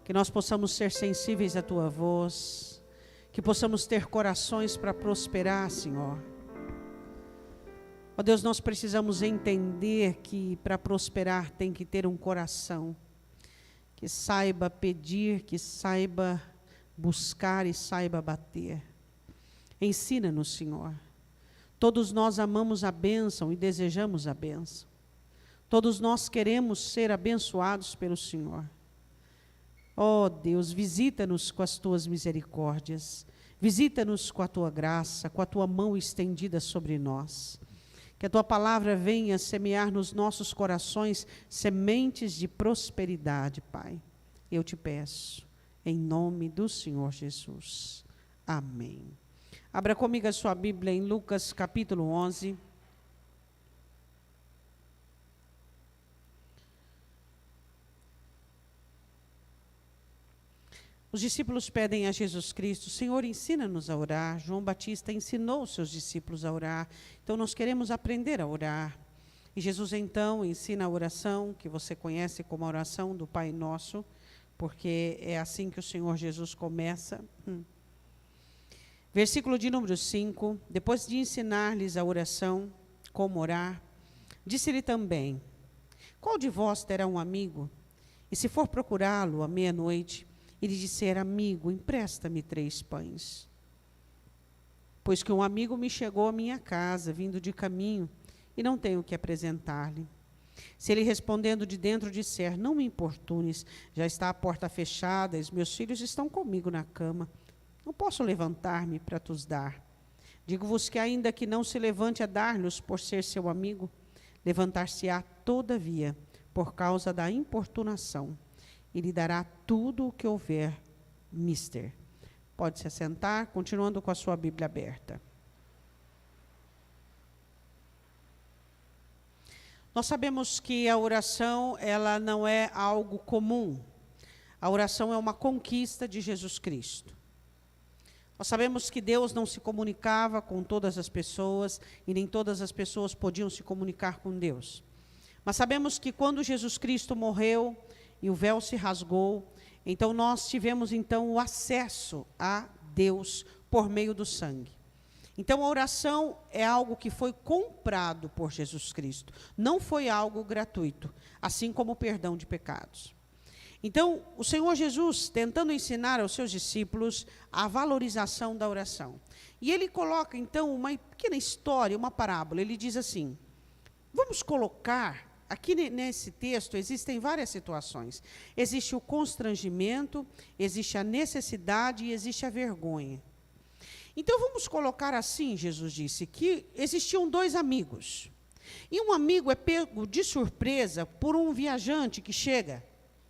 que nós possamos ser sensíveis à Tua voz, que possamos ter corações para prosperar, Senhor. Ó Deus, nós precisamos entender que para prosperar tem que ter um coração que saiba pedir, que saiba buscar e saiba bater. Ensina-nos, Senhor. Todos nós amamos a bênção e desejamos a bênção. Todos nós queremos ser abençoados pelo Senhor. Ó Deus, visita-nos com as Tuas misericórdias. Visita-nos com a Tua graça, com a Tua mão estendida sobre nós. Que a Tua palavra venha semear nos nossos corações sementes de prosperidade, Pai. Eu te peço, em nome do Senhor Jesus. Amém. Abra comigo a sua Bíblia em Lucas capítulo 11. Os discípulos pedem a Jesus Cristo: Senhor, ensina-nos a orar. João Batista ensinou os seus discípulos a orar. Então, nós queremos aprender a orar. E Jesus, então, ensina a oração, que você conhece como a oração do Pai Nosso, porque é assim que o Senhor Jesus começa. Versículo de número 5. Depois de ensinar-lhes a oração, como orar, disse-lhe também: qual de vós terá um amigo, e se for procurá-lo à meia-noite, e lhe disser: amigo, empresta-me 3 pães. Pois que um amigo me chegou à minha casa, vindo de caminho, e não tenho o que apresentar-lhe. Se ele respondendo de dentro disser: não me importunes, já está a porta fechada, e os meus filhos estão comigo na cama, não posso levantar-me para te dar. Digo-vos que ainda que não se levante a dar-lhes por ser seu amigo, levantar-se-á todavia, por causa da importunação, e lhe dará tudo o que houver mister. Pode se assentar, continuando com a sua Bíblia aberta. Nós sabemos que a oração, ela não é algo comum. A oração é uma conquista de Jesus Cristo. Nós sabemos que Deus não se comunicava com todas as pessoas, e nem todas as pessoas podiam se comunicar com Deus. Mas sabemos que quando Jesus Cristo morreu, e o véu se rasgou, então nós tivemos então o acesso a Deus por meio do sangue. Então a oração é algo que foi comprado por Jesus Cristo, não foi algo gratuito, assim como o perdão de pecados. Então o Senhor Jesus, tentando ensinar aos seus discípulos a valorização da oração, e ele coloca então uma pequena história, uma parábola. Ele diz assim: vamos colocar... Aqui nesse texto existem várias situações. Existe o constrangimento, existe a necessidade e existe a vergonha. Então vamos colocar assim, Jesus disse, que existiam 2 amigos. E um amigo é pego de surpresa por um viajante que chega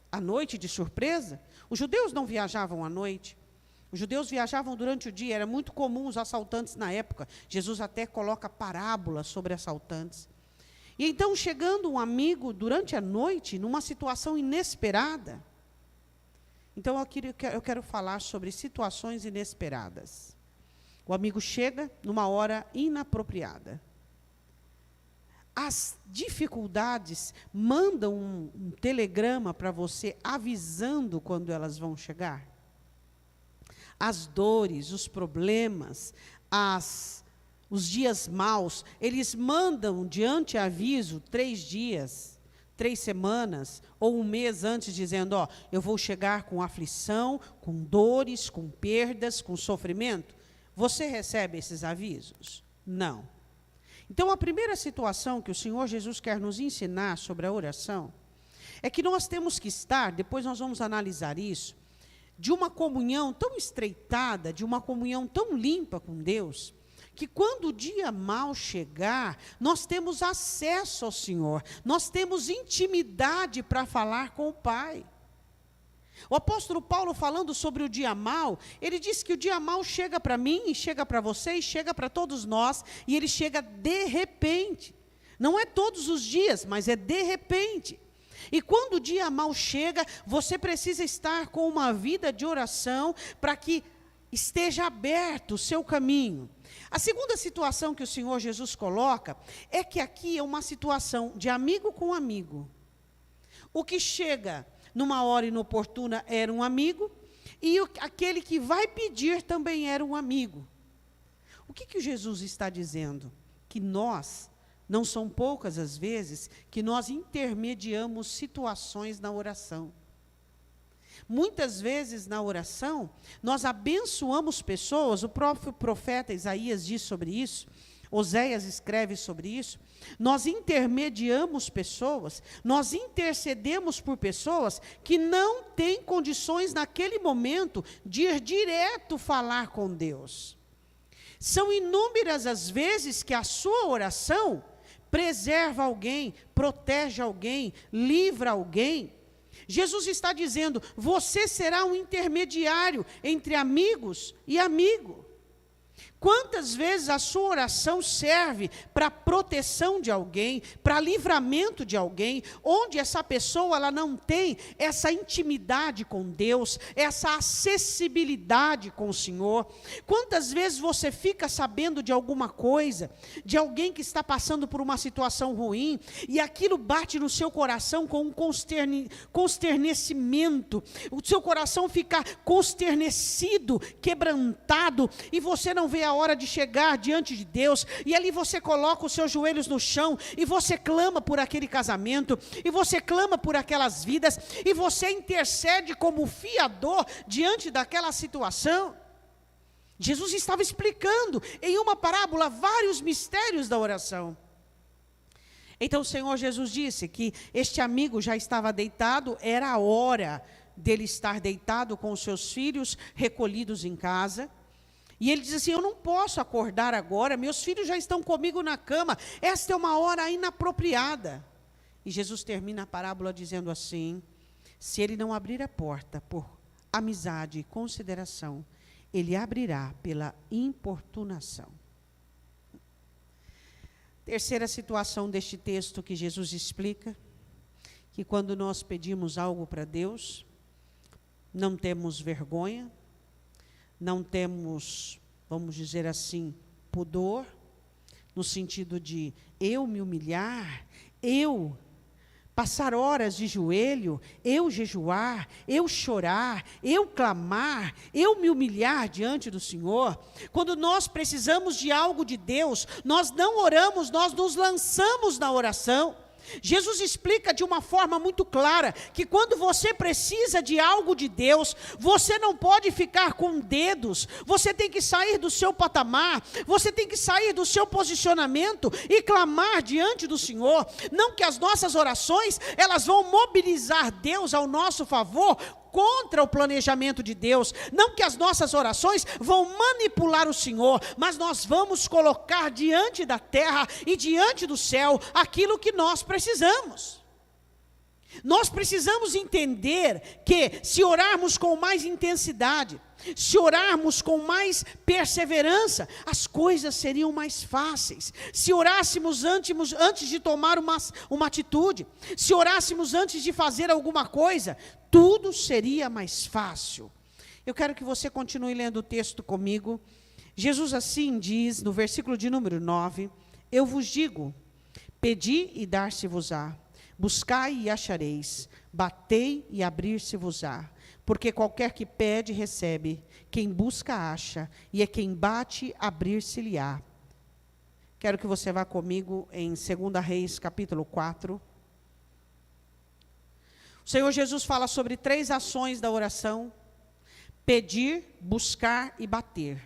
à noite de surpresa. Os judeus não viajavam à noite. Os judeus viajavam durante o dia. Era muito comum os assaltantes na época. Jesus até coloca parábolas sobre assaltantes. E então, chegando um amigo durante a noite, numa situação inesperada. Então, eu quero falar sobre situações inesperadas. O amigo chega numa hora inapropriada. As dificuldades mandam um telegrama para você avisando quando elas vão chegar. As dores, os problemas, os dias maus, eles mandam de anteaviso 3 dias, 3 semanas ou 1 mês antes, dizendo: ó, eu vou chegar com aflição, com dores, com perdas, com sofrimento. Você recebe esses avisos? Não. Então, a primeira situação que o Senhor Jesus quer nos ensinar sobre a oração é que nós temos que estar, depois nós vamos analisar isso, de uma comunhão tão estreitada, de uma comunhão tão limpa com Deus, que quando o dia mau chegar, nós temos acesso ao Senhor, nós temos intimidade para falar com o Pai. O apóstolo Paulo, falando sobre o dia mau, ele diz que o dia mau chega para mim, e chega para você, e chega para todos nós, e ele chega de repente. Não é todos os dias, mas é de repente. E quando o dia mau chega, você precisa estar com uma vida de oração para que esteja aberto o seu caminho. A segunda situação que o Senhor Jesus coloca é que aqui é uma situação de amigo com amigo. O que chega numa hora inoportuna era um amigo, e aquele que vai pedir também era um amigo. O que Jesus está dizendo? Que nós, não são poucas as vezes, que nós intermediamos situações na oração. Muitas vezes na oração, nós abençoamos pessoas, o próprio profeta Isaías diz sobre isso, Oséias escreve sobre isso, nós intermediamos pessoas, nós intercedemos por pessoas que não têm condições naquele momento de ir direto falar com Deus. São inúmeras as vezes que a sua oração preserva alguém, protege alguém, livra alguém. Jesus está dizendo, você será um intermediário entre amigos e amigo. Quantas vezes a sua oração serve para a proteção de alguém, para livramento de alguém, onde essa pessoa ela não tem essa intimidade com Deus, essa acessibilidade com o Senhor? Quantas vezes você fica sabendo de alguma coisa, de alguém que está passando por uma situação ruim, e aquilo bate no seu coração com um consternecimento, o seu coração fica consternecido, quebrantado, e você não vê a hora de chegar diante de Deus, e ali você coloca os seus joelhos no chão, e você clama por aquele casamento, e você clama por aquelas vidas, e você intercede como fiador diante daquela situação. Jesus estava explicando em uma parábola vários mistérios da oração. Então o Senhor Jesus disse que este amigo já estava deitado, era a hora dele estar deitado com os seus filhos recolhidos em casa. E ele diz assim, eu não posso acordar agora, meus filhos já estão comigo na cama, esta é uma hora inapropriada. E Jesus termina a parábola dizendo assim, se ele não abrir a porta por amizade e consideração, ele abrirá pela importunação. Terceira situação deste texto que Jesus explica, que quando nós pedimos algo para Deus, não temos vergonha, não temos, vamos dizer assim, pudor, no sentido de eu me humilhar, eu passar horas de joelho, eu jejuar, eu chorar, eu clamar, eu me humilhar diante do Senhor. Quando nós precisamos de algo de Deus, nós não oramos, nós nos lançamos na oração. Jesus explica de uma forma muito clara que quando você precisa de algo de Deus, você não pode ficar com dedos, você tem que sair do seu patamar, você tem que sair do seu posicionamento e clamar diante do Senhor. Não que as nossas orações, elas vão mobilizar Deus ao nosso favor, contra o planejamento de Deus, não que as nossas orações vão manipular o Senhor, mas nós vamos colocar diante da terra e diante do céu aquilo que nós precisamos. Nós precisamos entender que se orarmos com mais intensidade, se orarmos com mais perseverança, as coisas seriam mais fáceis. Se orássemos antes de tomar uma atitude, se orássemos antes de fazer alguma coisa, tudo seria mais fácil. Eu quero que você continue lendo o texto comigo. Jesus assim diz, no versículo de número 9, eu vos digo, pedi e dar-se-vos-á, buscai e achareis, batei e abrir-se-vos-á. Porque qualquer que pede, recebe, quem busca, acha, e é quem bate, abrir-se-lhe-á. Quero que você vá comigo em 2 Reis, capítulo 4. O Senhor Jesus fala sobre 3 ações da oração: pedir, buscar e bater.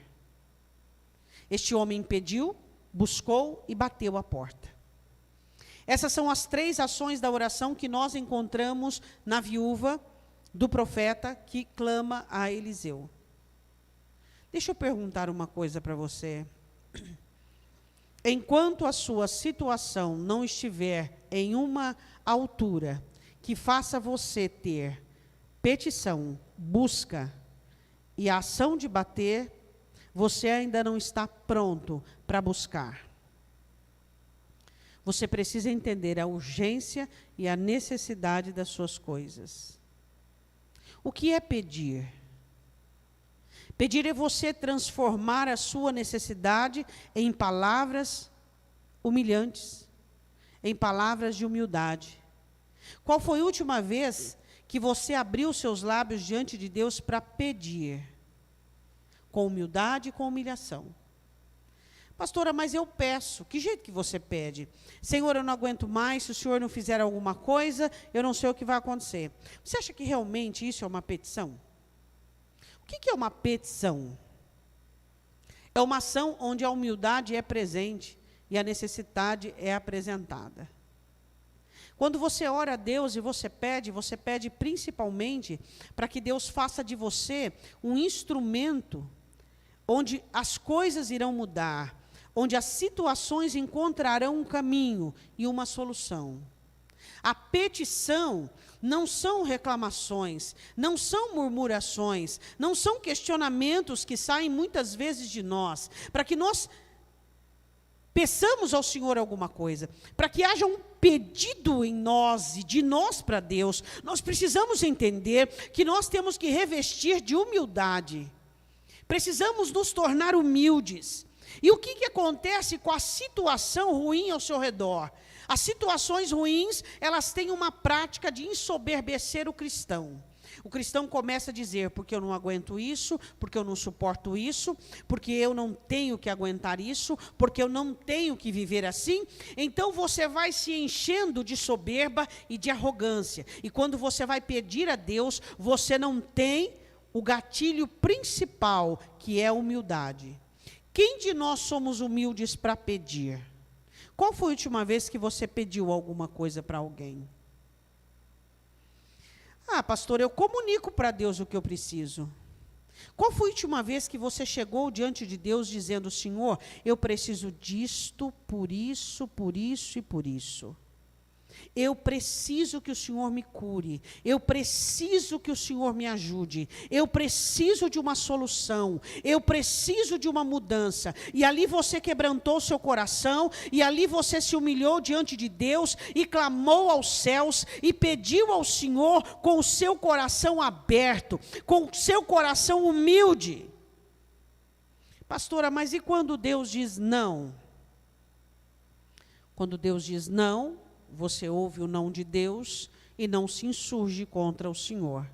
Este homem pediu, buscou e bateu a porta. Essas são as 3 ações da oração que nós encontramos na viúva do profeta que clama a Eliseu. Deixa eu perguntar uma coisa para você. Enquanto a sua situação não estiver em uma altura que faça você ter petição, busca e a ação de bater, você ainda não está pronto para buscar. Você precisa entender a urgência e a necessidade das suas coisas. O que é pedir? Pedir é você transformar a sua necessidade em palavras humilhantes, em palavras de humildade. Qual foi a última vez que você abriu seus lábios diante de Deus para pedir, com humildade e com humilhação. Pastora, mas eu peço. Que jeito que você pede? Senhor, eu não aguento mais, se o Senhor não fizer alguma coisa, eu não sei o que vai acontecer. Você acha que realmente isso é uma petição? O que é uma petição? É uma ação onde a humildade é presente e a necessidade é apresentada. Quando você ora a Deus e você pede principalmente para que Deus faça de você um instrumento onde as coisas irão mudar, onde as situações encontrarão um caminho e uma solução. A petição não são reclamações, não são murmurações, não são questionamentos que saem muitas vezes de nós, para que nós peçamos ao Senhor alguma coisa, para que haja um pedido em nós e de nós para Deus. Nós precisamos entender que nós temos que revestir de humildade, precisamos nos tornar humildes. E o que acontece com a situação ruim ao seu redor? As situações ruins, elas têm uma prática de ensoberbecer o cristão. O cristão começa a dizer, porque eu não aguento isso, porque eu não suporto isso, porque eu não tenho que aguentar isso, porque eu não tenho que viver assim. Então você vai se enchendo de soberba e de arrogância. E quando você vai pedir a Deus, você não tem o gatilho principal, que é a humildade. Quem de nós somos humildes para pedir? Qual foi a última vez que você pediu alguma coisa para alguém? Ah, pastor, eu comunico para Deus o que eu preciso. Qual foi a última vez que você chegou diante de Deus dizendo, Senhor, eu preciso disto, por isso e por isso. Eu preciso que o Senhor me cure, eu preciso que o Senhor me ajude, eu preciso de uma solução, eu preciso de uma mudança. E ali você quebrantou seu coração, e ali você se humilhou diante de Deus, e clamou aos céus, e pediu ao Senhor com o seu coração aberto, com o seu coração humilde. Pastora, mas e quando Deus diz não? Quando Deus diz não, você ouve o não de Deus e não se insurge contra o Senhor.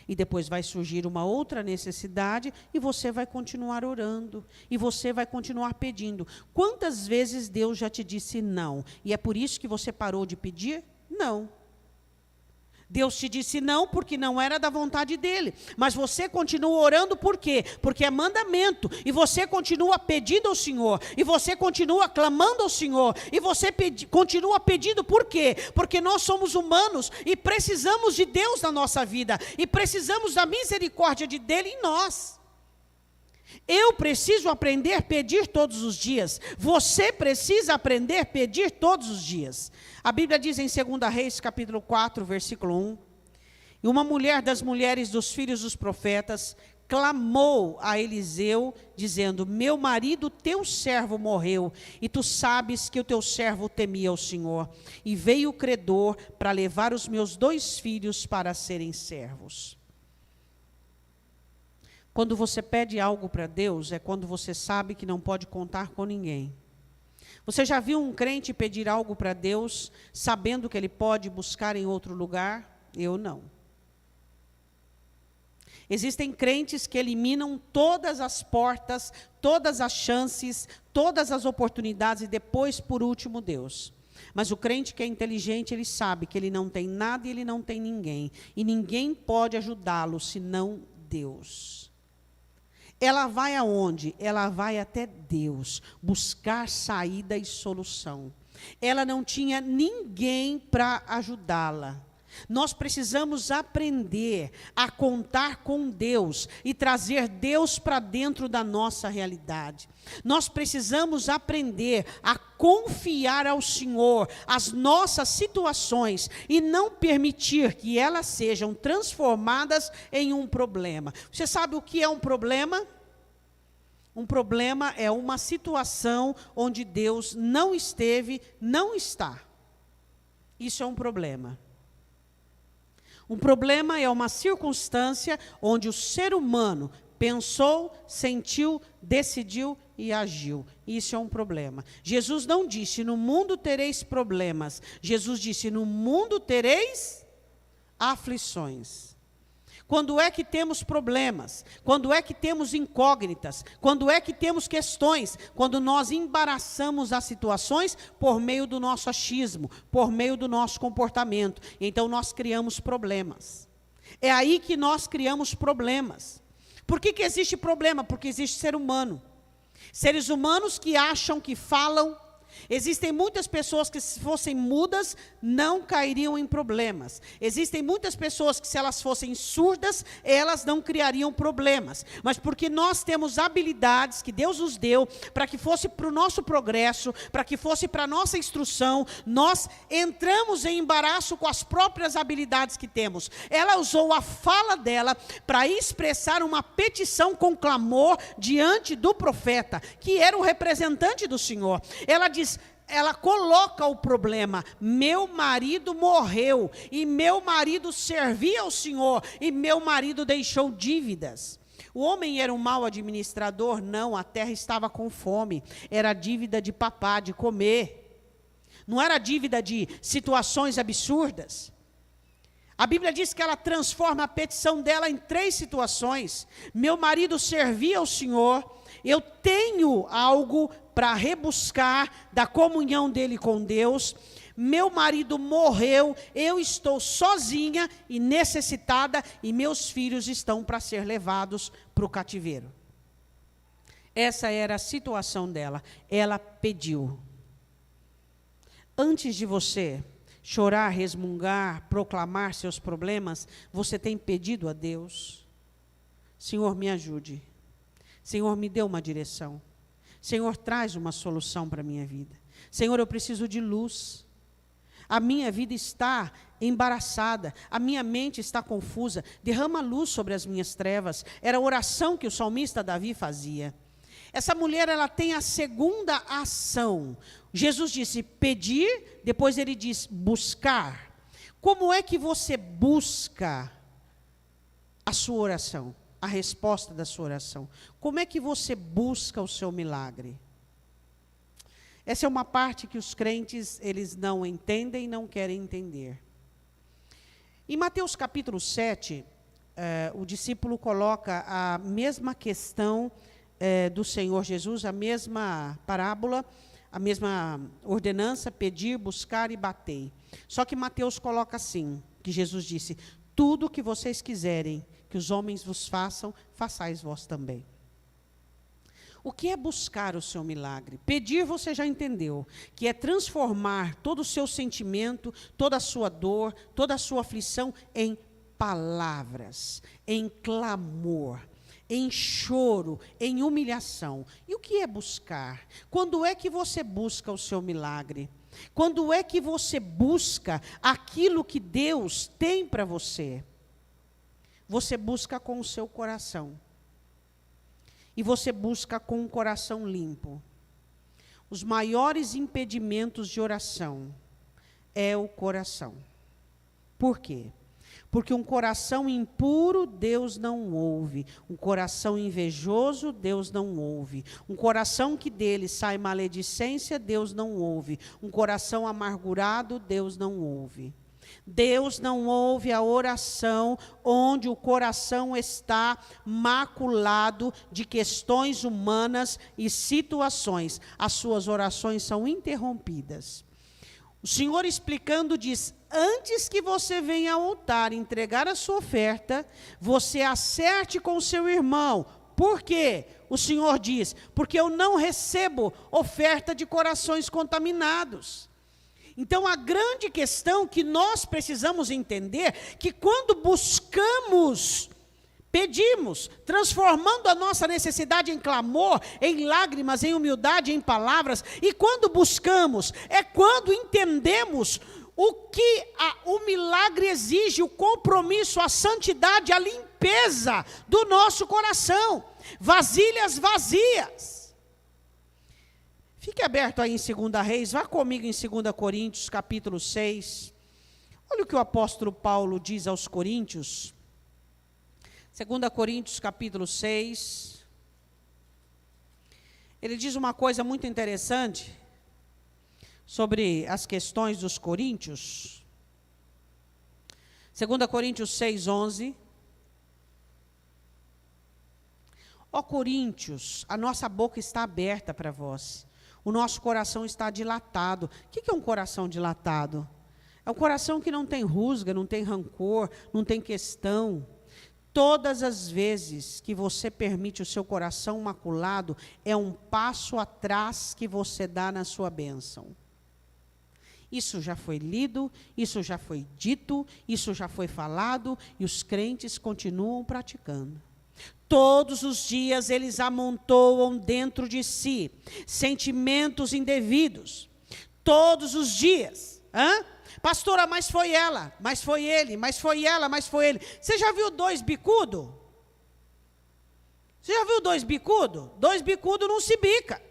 E depois vai surgir uma outra necessidade e você vai continuar orando. E você vai continuar pedindo. Quantas vezes Deus já te disse não? E é por isso que você parou de pedir? Não. Deus te disse não porque não era da vontade dele. Mas você continua orando por quê? Porque é mandamento. E você continua pedindo ao Senhor. E você continua clamando ao Senhor. E você continua pedindo por quê? Porque nós somos humanos e precisamos de Deus na nossa vida. E precisamos da misericórdia dele em nós. Eu preciso aprender a pedir todos os dias. Você precisa aprender a pedir todos os dias. A Bíblia diz em 2 Reis, capítulo 4, versículo 1. E uma mulher das mulheres dos filhos dos profetas clamou a Eliseu, dizendo, meu marido, teu servo morreu, e tu sabes que o teu servo temia o Senhor. E veio o credor para levar os meus 2 filhos para serem servos. Quando você pede algo para Deus, é quando você sabe que não pode contar com ninguém. Você já viu um crente pedir algo para Deus, sabendo que ele pode buscar em outro lugar? Eu não. Existem crentes que eliminam todas as portas, todas as chances, todas as oportunidades e depois, por último, Deus. Mas o crente que é inteligente, ele sabe que ele não tem nada e ele não tem ninguém. E ninguém pode ajudá-lo, senão Deus. Ela vai aonde? Ela vai até Deus, buscar saída e solução. Ela não tinha ninguém para ajudá-la. Nós precisamos aprender a contar com Deus e trazer Deus para dentro da nossa realidade. Nós precisamos aprender a confiar ao Senhor as nossas situações e não permitir que elas sejam transformadas em um problema. Você sabe o que é um problema? Um problema é uma situação onde Deus não esteve, não está. Isso é um problema. Um problema é uma circunstância onde o ser humano pensou, sentiu, decidiu e agiu. Isso é um problema. Jesus não disse, no mundo tereis problemas. Jesus disse, no mundo tereis aflições. Quando é que temos problemas? Quando é que temos incógnitas? Quando é que temos questões? Quando nós embaraçamos as situações por meio do nosso achismo, por meio do nosso comportamento. Então nós criamos problemas. É aí que nós criamos problemas. Por que existe problema? Porque existe ser humano. Seres humanos que acham, que falam. Existem muitas pessoas que, se fossem mudas, não cairiam em problemas. Existem muitas pessoas que, se elas fossem surdas, elas não criariam problemas. Mas porque nós temos habilidades que Deus nos deu, para que fosse para o nosso progresso, para que fosse para a nossa instrução, nós entramos em embaraço com as próprias habilidades que temos. Ela usou a fala dela para expressar uma petição com clamor diante do profeta, que era o representante do Senhor. Ela coloca o problema: meu marido morreu, e meu marido servia ao Senhor, e meu marido deixou dívidas. O homem era um mau administrador? Não, a terra estava com fome, era dívida de papá, de comer. Não era dívida de situações absurdas. A Bíblia diz que ela transforma a petição dela em 3 situações. Meu marido servia ao Senhor, eu tenho algo para rebuscar da comunhão dele com Deus. Meu marido morreu, eu estou sozinha e necessitada, e meus filhos estão para ser levados para o cativeiro. Essa era a situação dela. Ela pediu. Antes de você chorar, resmungar, proclamar seus problemas, você tem pedido a Deus: Senhor, me ajude. Senhor, me dê uma direção. Senhor, traz uma solução para a minha vida. Senhor, eu preciso de luz. A minha vida está embaraçada, a minha mente está confusa. Derrama luz sobre as minhas trevas. Era a oração que o salmista Davi fazia. Essa mulher, ela tem a segunda ação. Jesus disse pedir, depois ele diz buscar. Como é que você busca a sua oração? A resposta da sua oração. Como é que você busca o seu milagre? Essa é uma parte que os crentes, eles não entendem e não querem entender. Em Mateus capítulo 7, o discípulo coloca a mesma questão do Senhor Jesus, a mesma parábola, a mesma ordenança: pedir, buscar e bater. Só que Mateus coloca assim, que Jesus disse: tudo o que vocês quiserem que os homens vos façam, façais vós também. O que é buscar o seu milagre? Pedir, você já entendeu, que é transformar todo o seu sentimento, toda a sua dor, toda a sua aflição em palavras, em clamor, em choro, em humilhação. E o que é buscar? Quando é que você busca o seu milagre? Quando é que você busca aquilo que Deus tem para você? Você busca com o seu coração. E você busca com um coração limpo. Os maiores impedimentos de oração é o coração. Por quê? Porque um coração impuro, Deus não ouve. Um coração invejoso, Deus não ouve. Um coração que dele sai maledicência, Deus não ouve. Um coração amargurado, Deus não ouve. Deus não ouve a oração onde o coração está maculado de questões humanas e situações. As suas orações são interrompidas. O Senhor, explicando, diz: antes que você venha ao altar entregar a sua oferta, você acerte com o seu irmão. Por quê? O Senhor diz: porque eu não recebo oferta de corações contaminados. Então, a grande questão que nós precisamos entender, que quando buscamos, pedimos, transformando a nossa necessidade em clamor, em lágrimas, em humildade, em palavras, e quando buscamos, é quando entendemos o que o milagre exige, o compromisso, a santidade, a limpeza do nosso coração. Vasilhas vazias. Fique aberto aí em 2 Reis, vá comigo em 2 Coríntios, capítulo 6. Olha o que o apóstolo Paulo diz aos Coríntios. 2 Coríntios, capítulo 6. Ele diz uma coisa muito interessante sobre as questões dos coríntios. 2 Coríntios 6:11. Ó Coríntios, a nossa boca está aberta para vós. O nosso coração está dilatado. O que é um coração dilatado? É um coração que não tem rusga, não tem rancor, não tem questão. Todas as vezes que você permite o seu coração maculado, é um passo atrás que você dá na sua bênção. Isso já foi lido, isso já foi dito, isso já foi falado, e os crentes continuam praticando. Todos os dias eles amontoam dentro de si sentimentos indevidos. Todos os dias. Pastora, mas foi ela, mas foi ele, mas foi ela, mas foi ele. Você já viu dois bicudos? Você já viu dois bicudos? Dois bicudos não se bica.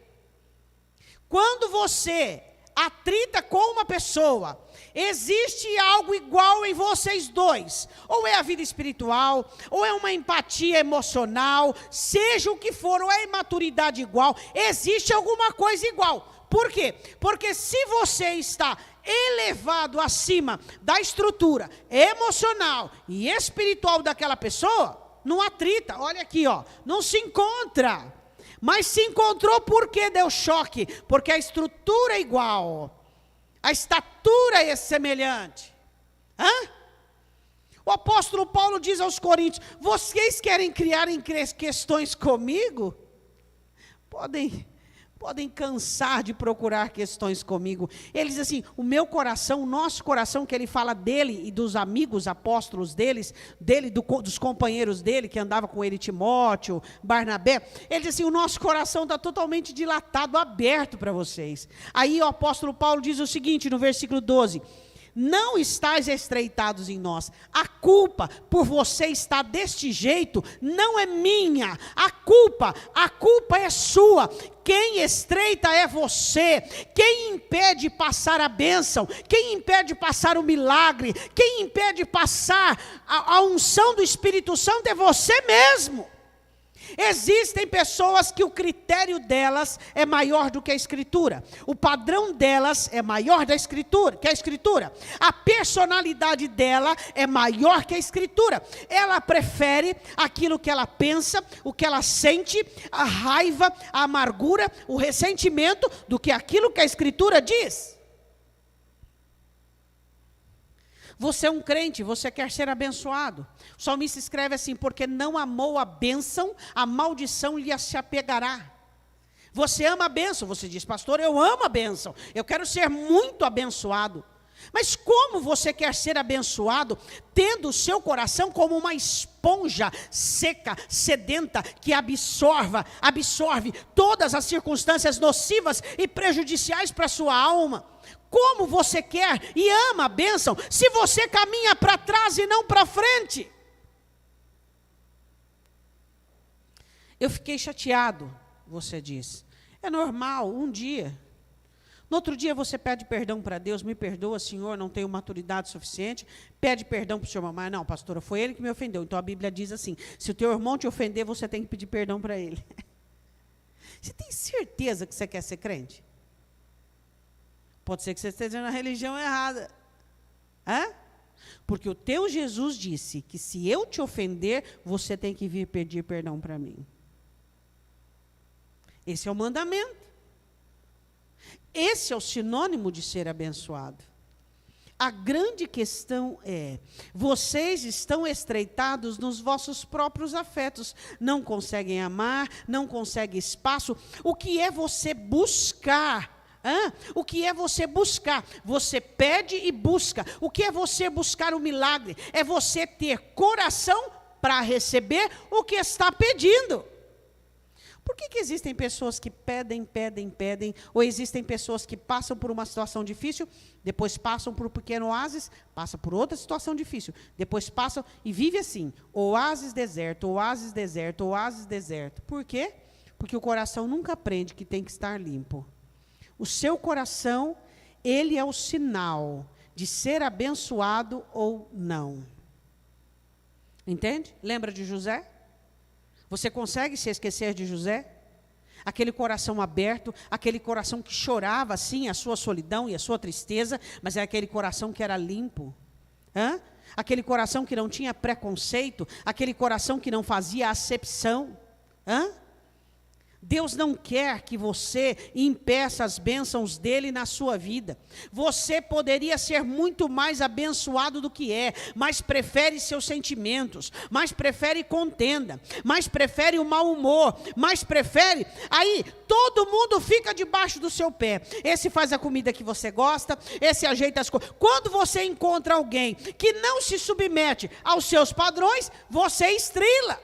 Quando você atrita com uma pessoa, existe algo igual em vocês dois. Ou é a vida espiritual, ou é uma empatia emocional, seja o que for, ou é a imaturidade igual, existe alguma coisa igual. Por quê? Porque se você está elevado acima da estrutura emocional e espiritual daquela pessoa, não atrita. Olha aqui, ó, não se encontra. Mas se encontrou porque deu choque, porque a estrutura é igual, a estatura é semelhante. O apóstolo Paulo diz aos Coríntios: vocês querem criar questões comigo? Podem cansar de procurar questões comigo. Ele diz assim: o meu coração, o nosso coração, que ele fala dele e dos amigos apóstolos dos companheiros dele, que andava com ele, Timóteo, Barnabé, ele diz assim: o nosso coração está totalmente dilatado, aberto para vocês. Aí o apóstolo Paulo diz o seguinte, no versículo 12: não estáis estreitados em nós. A culpa por você estar deste jeito não é minha. A culpa é sua. Quem estreita é você. Quem impede passar a bênção, quem impede passar o milagre, quem impede passar a unção do Espírito Santo é você mesmo. Existem pessoas que o critério delas é maior do que a Escritura. O padrão delas é maior que a Escritura. A personalidade dela é maior que a Escritura. Ela prefere aquilo que ela pensa, o que ela sente, a raiva, a amargura, o ressentimento, do que aquilo que a Escritura diz. Você é um crente, você quer ser abençoado. O salmista escreve assim: porque não amou a bênção, a maldição lhe se apegará. Você ama a bênção, você diz: pastor, eu amo a bênção, eu quero ser muito abençoado. Mas como você quer ser abençoado, tendo o seu coração como uma esponja seca, sedenta, que absorve todas as circunstâncias nocivas e prejudiciais para a sua alma? Como você quer e ama a bênção, se você caminha para trás e não para frente? Eu fiquei chateado, você diz. É normal, um dia. No outro dia você pede perdão para Deus: me perdoa, Senhor, não tenho maturidade suficiente. Pede perdão para o senhor, mas não, pastora, foi ele que me ofendeu. Então a Bíblia diz assim: se o teu irmão te ofender, você tem que pedir perdão para ele. Você tem certeza que você quer ser crente? Pode ser que você esteja na religião errada. Porque o teu Jesus disse que se eu te ofender, você tem que vir pedir perdão para mim. Esse é o mandamento. Esse é o sinônimo de ser abençoado. A grande questão é: vocês estão estreitados nos vossos próprios afetos, não conseguem amar, não conseguem espaço. O que é você buscar? O que é você buscar? Você pede e busca. O que é você buscar o milagre? É você ter coração para receber o que está pedindo. Por que existem pessoas que pedem, ou existem pessoas que passam por uma situação difícil, depois passam por um pequeno oásis, passam por outra situação difícil, depois passam e vive assim, oásis, deserto, oásis, deserto, oásis, deserto. Por quê? Porque o coração nunca aprende que tem que estar limpo. O seu coração, ele é o sinal de ser abençoado ou não. Entende? Lembra de José? Você consegue se esquecer de José? Aquele coração aberto, aquele coração que chorava, sim, a sua solidão e a sua tristeza, mas é aquele coração que era limpo. aquele coração que não tinha preconceito, aquele coração que não fazia acepção. Deus não quer que você impeça as bênçãos dele na sua vida. Você poderia ser muito mais abençoado do que é, mas prefere seus sentimentos, mas prefere contenda, mas prefere o mau humor, mas prefere, aí todo mundo fica debaixo do seu pé. Esse faz a comida que você gosta, esse ajeita as coisas. Quando você encontra alguém que não se submete aos seus padrões, você estrela.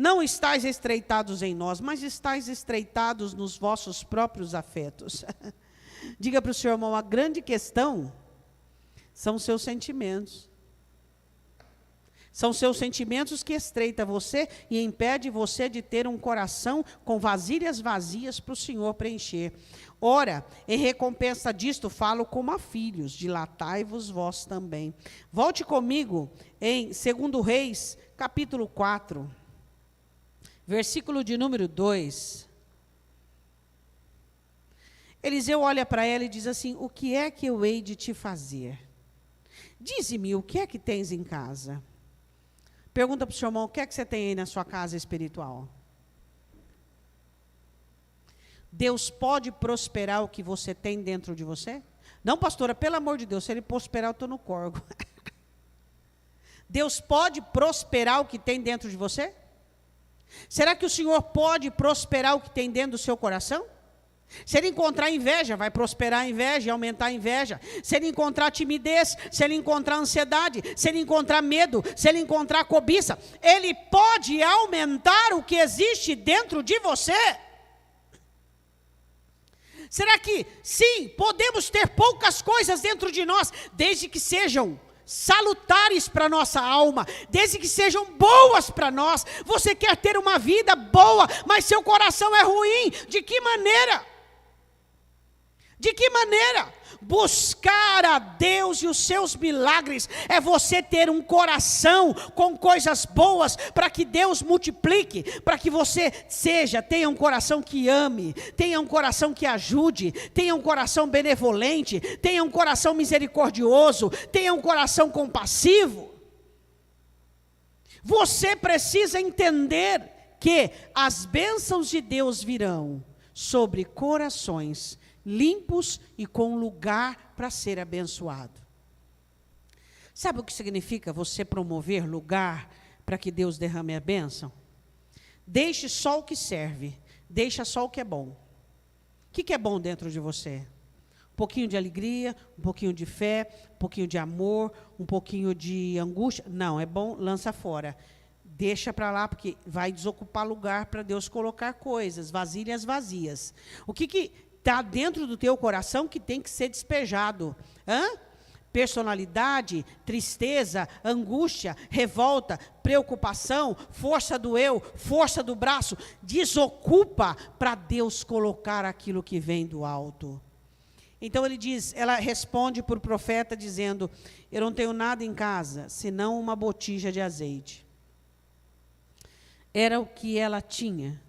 Não estáis estreitados em nós, mas estáis estreitados nos vossos próprios afetos. Diga para o seu irmão, a grande questão são seus sentimentos. São seus sentimentos que estreitam você e impede você de ter um coração com vasilhas vazias para o Senhor preencher. Ora, em recompensa disto, falo como a filhos, dilatai-vos vós também. Volte comigo em 2 Reis, capítulo 4. Versículo de número 2. Eliseu olha para ela e diz assim: o que é que eu hei de te fazer? Dize-me, o que é que tens em casa? Pergunta para o seu irmão, o que é que você tem aí na sua casa espiritual? Deus pode prosperar o que você tem dentro de você? Não, pastora, pelo amor de Deus, se ele prosperar, eu estou no corgo. Deus pode prosperar o que tem dentro de você? Será que o Senhor pode prosperar o que tem dentro do seu coração? Se ele encontrar inveja, vai prosperar a inveja e aumentar a inveja. Se ele encontrar timidez, se ele encontrar ansiedade, se ele encontrar medo, se ele encontrar cobiça, ele pode aumentar o que existe dentro de você. Será que, sim, podemos ter poucas coisas dentro de nós, desde que sejam salutares para a nossa alma, desde que sejam boas para nós. Você quer ter uma vida boa, mas seu coração é ruim. De que maneira? De que maneira? Buscar a Deus e os seus milagres é você ter um coração com coisas boas, para que Deus multiplique, para que você tenha um coração que ame, tenha um coração que ajude, tenha um coração benevolente, tenha um coração misericordioso, tenha um coração compassivo. Você precisa entender que as bênçãos de Deus virão sobre corações limpos e com lugar para ser abençoado. Sabe o que significa você promover lugar para que Deus derrame a bênção? Deixe só o que serve, deixa só o que é bom. O que é bom dentro de você? Um pouquinho de alegria, um pouquinho de fé, um pouquinho de amor, um pouquinho de angústia. Não, é bom, lança fora. Deixa para lá, porque vai desocupar lugar para Deus colocar coisas, vasilhas vazias. O que está dentro do teu coração que tem que ser despejado? Personalidade, tristeza, angústia, revolta, preocupação, força do eu, força do braço. Desocupa para Deus colocar aquilo que vem do alto. Então ela responde para o profeta dizendo: eu não tenho nada em casa, senão uma botija de azeite. Era o que ela tinha.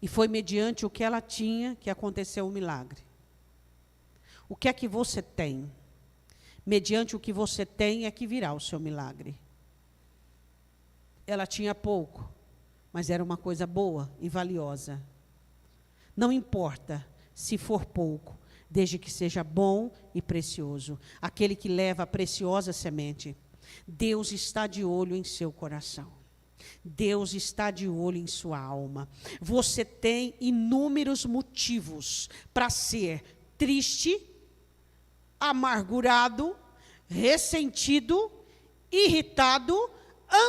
E foi mediante o que ela tinha que aconteceu o milagre. O que é que você tem? Mediante o que você tem é que virá o seu milagre. Ela tinha pouco, mas era uma coisa boa e valiosa. Não importa se for pouco, desde que seja bom e precioso. Aquele que leva a preciosa semente. Deus está de olho em seu coração. Deus está de olho em sua alma. Você tem inúmeros motivos para ser triste, amargurado, ressentido, irritado,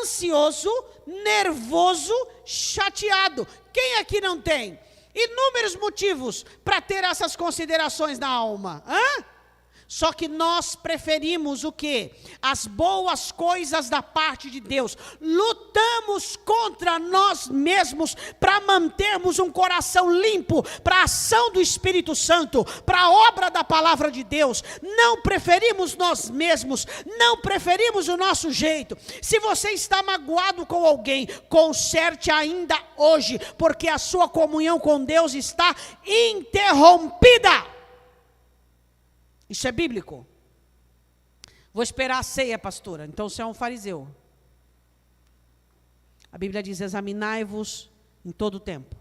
ansioso, nervoso, chateado. Quem aqui não tem inúmeros motivos para ter essas considerações na alma? Só que nós preferimos o quê? As boas coisas da parte de Deus. Lutamos contra nós mesmos para mantermos um coração limpo para a ação do Espírito Santo, para a obra da palavra de Deus. Não preferimos nós mesmos, não preferimos o nosso jeito. Se você está magoado com alguém, conserte ainda hoje, porque a sua comunhão com Deus está interrompida. Isso é bíblico. Vou esperar a ceia, pastora. Então você é um fariseu. A Bíblia diz, examinai-vos em todo o tempo.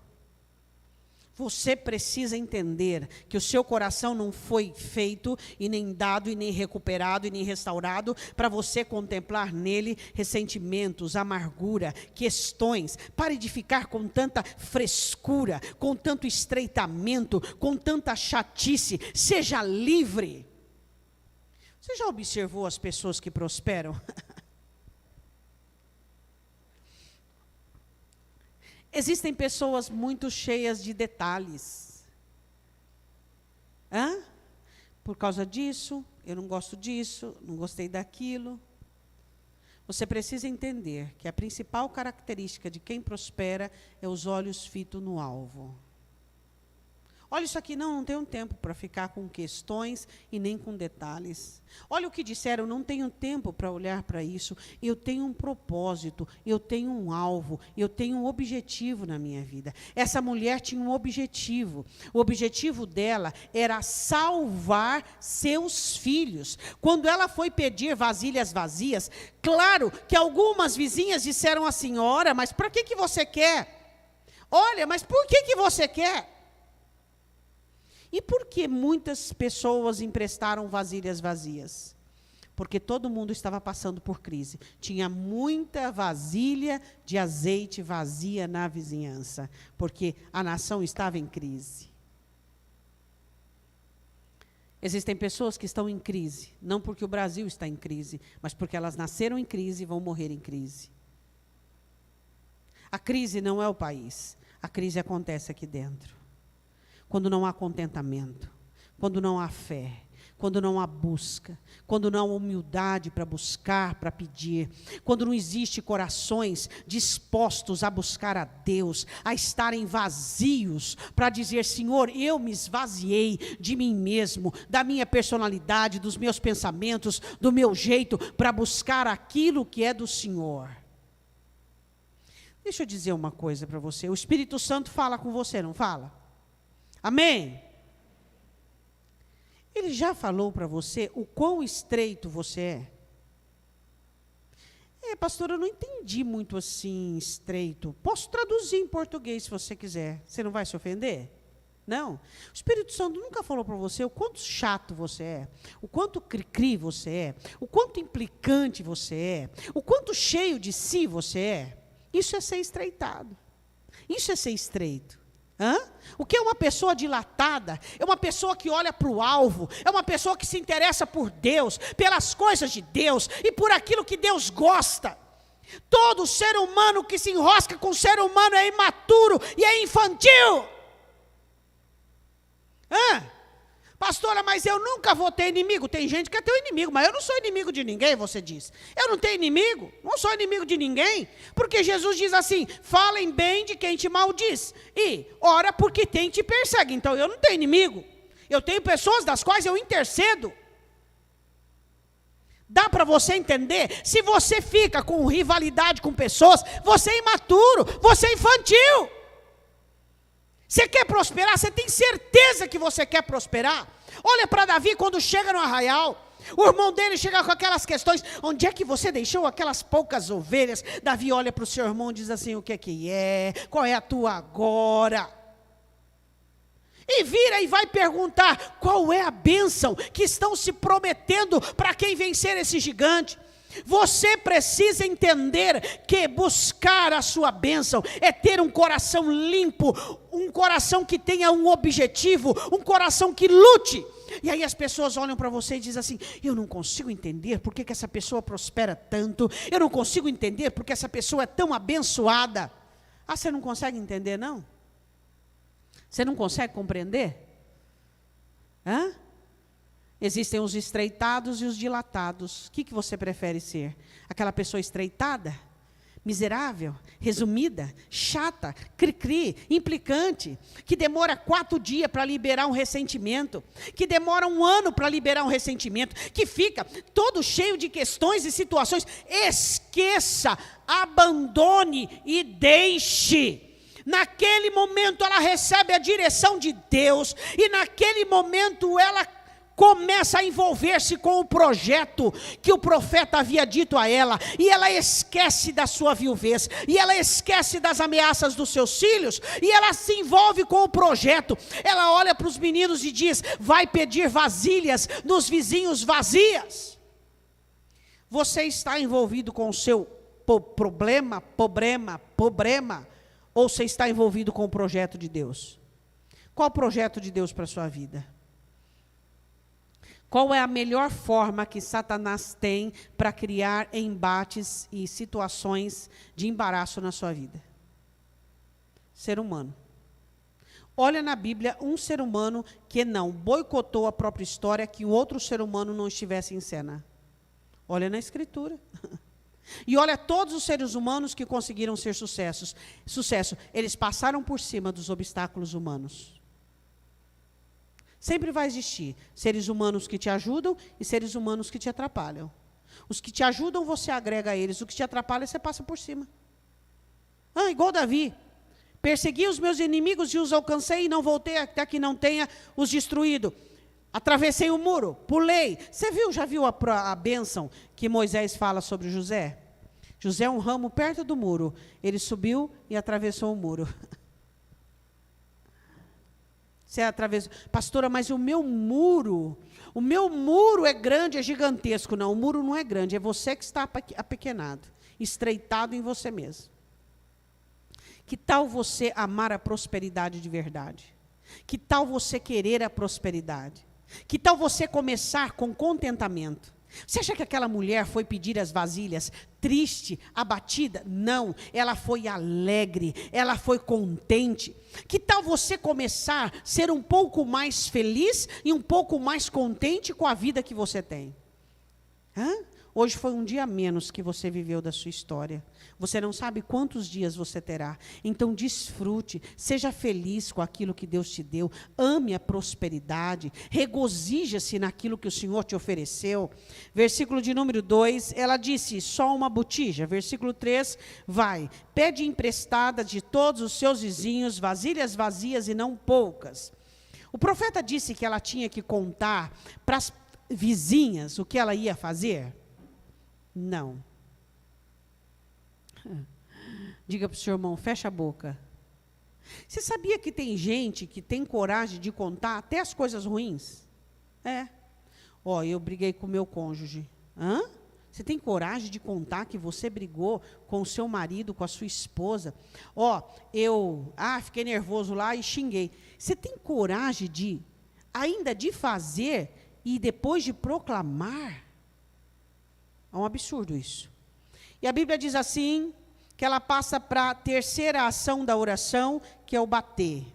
Você precisa entender que o seu coração não foi feito, e nem dado, e nem recuperado, e nem restaurado, para você contemplar nele ressentimentos, amargura, questões. Pare de ficar com tanta frescura, com tanto estreitamento, com tanta chatice. Seja livre. Você já observou as pessoas que prosperam? Existem pessoas muito cheias de detalhes. Por causa disso, eu não gosto disso, não gostei daquilo. Você precisa entender que a principal característica de quem prospera é os olhos fitos no alvo. Olha isso aqui, não tenho tempo para ficar com questões e nem com detalhes. Olha o que disseram, não tenho tempo para olhar para isso. Eu tenho um propósito, eu tenho um alvo, eu tenho um objetivo na minha vida. Essa mulher tinha um objetivo. O objetivo dela era salvar seus filhos. Quando ela foi pedir vasilhas vazias, claro que algumas vizinhas disseram assim, ora, mas para que você quer? Olha, mas por que você quer? E por que muitas pessoas emprestaram vasilhas vazias? Porque todo mundo estava passando por crise. Tinha muita vasilha de azeite vazia na vizinhança, porque a nação estava em crise. Existem pessoas que estão em crise, não porque o Brasil está em crise, mas porque elas nasceram em crise e vão morrer em crise. A crise não é o país, a crise acontece aqui dentro. Quando não há contentamento, quando não há fé, quando não há busca, quando não há humildade para buscar, para pedir, quando não existe corações dispostos a buscar a Deus, a estarem vazios para dizer, Senhor, eu me esvaziei de mim mesmo, da minha personalidade, dos meus pensamentos, do meu jeito, para buscar aquilo que é do Senhor. Deixa eu dizer uma coisa para você, o Espírito Santo fala com você, não fala? Amém? Ele já falou para você o quão estreito você é? Pastor, eu não entendi muito assim, estreito. Posso traduzir em português se você quiser. Você não vai se ofender? Não. O Espírito Santo nunca falou para você o quanto chato você é, o quanto cri-cri você é, o quanto implicante você é, o quanto cheio de si você é. Isso é ser estreitado. Isso é ser estreito. O que é uma pessoa dilatada? É uma pessoa que olha para o alvo, é uma pessoa que se interessa por Deus, pelas coisas de Deus e por aquilo que Deus gosta. Todo ser humano que se enrosca com o ser humano é imaturo e é infantil. Pastora, mas eu nunca vou ter inimigo. Tem gente que é teu inimigo, mas eu não sou inimigo de ninguém, você diz. Eu não tenho inimigo, não sou inimigo de ninguém, porque Jesus diz assim, falem bem de quem te maldiz, e ora porque quem te persegue. Então eu não tenho inimigo, eu tenho pessoas das quais eu intercedo. Dá para você entender? Se você fica com rivalidade com pessoas, você é imaturo, você é infantil. Você quer prosperar? Você tem certeza que você quer prosperar? Olha para Davi quando chega no arraial. O irmão dele chega com aquelas questões. Onde é que você deixou aquelas poucas ovelhas? Davi olha para o seu irmão e diz assim, o que é? Qual é a tua agora? E vira e vai perguntar, qual é a bênção que estão se prometendo para quem vencer esse gigante? Você precisa entender que buscar a sua bênção é ter um coração limpo, um coração que tenha um objetivo, um coração que lute. E aí as pessoas olham para você e dizem assim, eu não consigo entender por que essa pessoa prospera tanto, eu não consigo entender por que essa pessoa é tão abençoada. Você não consegue entender, não? Você não consegue compreender? Existem os estreitados e os dilatados. O que você prefere ser? Aquela pessoa estreitada? Miserável? Resumida? Chata? Cri-cri? Implicante? Que demora 4 dias para liberar um ressentimento? Que demora 1 ano para liberar um ressentimento? Que fica todo cheio de questões e situações? Esqueça, abandone e deixe. Naquele momento ela recebe a direção de Deus, e naquele momento ela começa a envolver-se com o projeto que o profeta havia dito a ela, e ela esquece da sua viuvez, e ela esquece das ameaças dos seus filhos, e ela se envolve com o projeto. Ela olha para os meninos e diz: vai pedir vasilhas nos vizinhos vazias. Você está envolvido com o seu problema, ou você está envolvido com o projeto de Deus? Qual o projeto de Deus para a sua vida? Qual é a melhor forma que Satanás tem para criar embates e situações de embaraço na sua vida? Ser humano. Olha na Bíblia um ser humano que não boicotou a própria história, que o outro ser humano não estivesse em cena. Olha na Escritura. E olha todos os seres humanos que conseguiram ser sucesso. Eles passaram por cima dos obstáculos humanos. Sempre vai existir seres humanos que te ajudam e seres humanos que te atrapalham. Os que te ajudam, você agrega a eles. O que te atrapalha, você passa por cima. Igual Davi. Persegui os meus inimigos e os alcancei, e não voltei até que não tenha os destruído. Atravessei o muro, pulei. Você já viu a bênção que Moisés fala sobre José? José é um ramo perto do muro. Ele subiu e atravessou o muro. Você atravessou. Pastora, mas o meu muro é grande, é gigantesco. Não, o muro não é grande, é você que está apequenado, estreitado em você mesmo. Que tal você amar a prosperidade de verdade? Que tal você querer a prosperidade? Que tal você começar com contentamento? Você acha que aquela mulher foi pedir as vasilhas triste, abatida? Não, ela foi alegre, ela foi contente. Que tal você começar a ser um pouco mais feliz e um pouco mais contente com a vida que você tem? Hoje foi um dia a menos que você viveu da sua história. Você não sabe quantos dias você terá. Então desfrute, seja feliz com aquilo que Deus te deu. Ame a prosperidade, regozija-se naquilo que o Senhor te ofereceu. Versículo de número 2, ela disse: só uma botija. Versículo 3, vai, pede emprestada de todos os seus vizinhos, vasilhas vazias e não poucas. O profeta disse que ela tinha que contar para as vizinhas o que ela ia fazer? Não. Diga para o seu irmão, fecha a boca. Você sabia que tem gente que tem coragem de contar até as coisas ruins? Eu briguei com o meu cônjuge. Você tem coragem de contar que você brigou com o seu marido, com a sua esposa? Fiquei nervoso lá e xinguei. Você tem coragem ainda de fazer e depois de proclamar? É um absurdo isso. E a Bíblia diz assim, que ela passa para a terceira ação da oração, que é o bater.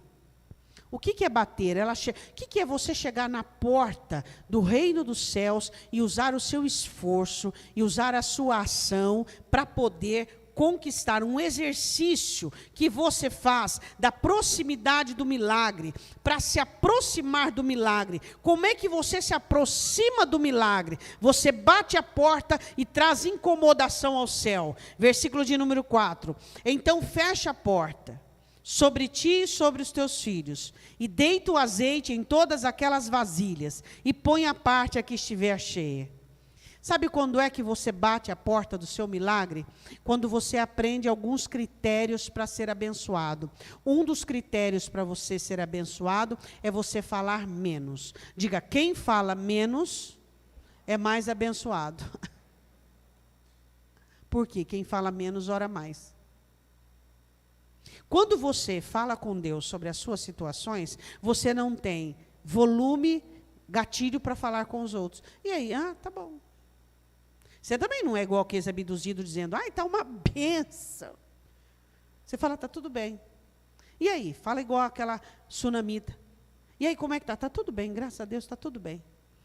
O que é bater? O que é você chegar na porta do reino dos céus e usar o seu esforço e usar a sua ação para poder conquistar um exercício que você faz da proximidade do milagre, para se aproximar do milagre. Como é que você se aproxima do milagre? Você bate a porta e traz incomodação ao céu. Versículo de número 4. Então fecha a porta sobre ti e sobre os teus filhos, e deita o azeite em todas aquelas vasilhas, e põe a parte a que estiver cheia. Sabe quando é que você bate a porta do seu milagre? Quando você aprende alguns critérios para ser abençoado. Um dos critérios para você ser abençoado é você falar menos. Diga, quem fala menos é mais abençoado. Por quê? Quem fala menos ora mais. Quando você fala com Deus sobre as suas situações, você não tem volume, gatilho para falar com os outros. E aí, tá bom. Você também não é igual aqueles abduzidos dizendo, está uma bênção. Você fala, está tudo bem. E aí? Fala igual aquela sunamita. E aí, como é que está? Está tudo bem, graças a Deus, está tudo bem.